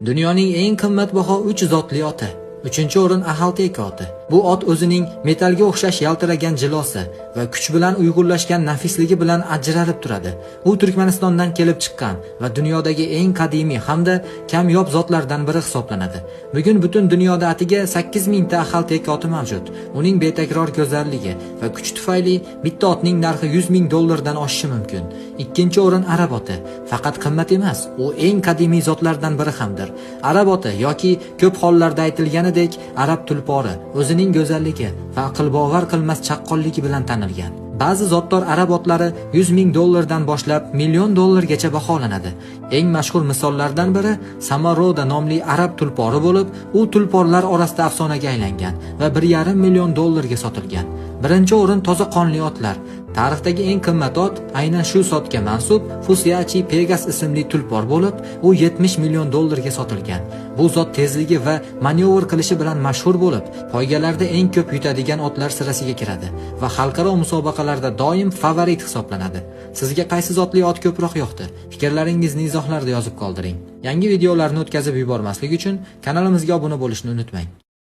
Dunyoning eng qimmatbaho 3 zotli oti. 3-o'rin Axalteka oti. Bu ot o'zining metalga o'xshash yaltiragan jilosi va kuch bilan uyg'unlashgan nafisligi bilan ajralib turadi. U Turkmanistondan kelib chiqqan va dunyodagi eng qadimiy hamda kamyob zotlardan biri hisoblanadi. Bugun butun dunyoda atiga 8000 ta Axalteka oti mavjud. Uning betakror go'zalligi va kuch tufayli bitta otning narxi $100,000 dan oshishi mumkin. 2-o'rin Arab oti. Faqat qimmat emas, u eng qadimiy zotlardan biri hamdir. Arab oti yoki ko'p hollarda aytilganidek arab tulpori o'zining go'zalligi va aql bovar qilmas chaqqonligi bilan tanilgan. Ba'zi zotdor arab otlari $100,000 dan boshlab $1,000,000 gacha baholanadi. Eng mashhur misollardan biri Samaroda nomli arab tulpori bo'lib, u tulporlar orasida afsonaga aylangan va $1,5 million ga sotilgan. 1-o'rin toza qonli otlar. Tarixdagi eng qimmat ot aynan shu zotga mansub Fusiachi Pegas ismli tulpor bo'lib, u $70 million ga sotilgan. Bu zot tezligi va manevr qilishi bilan mashhur bo'lib, poygalarda eng ko'p yutadigan otlar sirasiga kiradi va xalqaro musobaqalarda doim favorit hisoblanadi. Sizga qaysi zotli ot ko'proq yoqdi? Fikrlaringizni izohlarda yozib qoldiring. Yangi videolarni o'tkazib yubormaslik uchun kanalimizga obuna bo'lishni unutmang.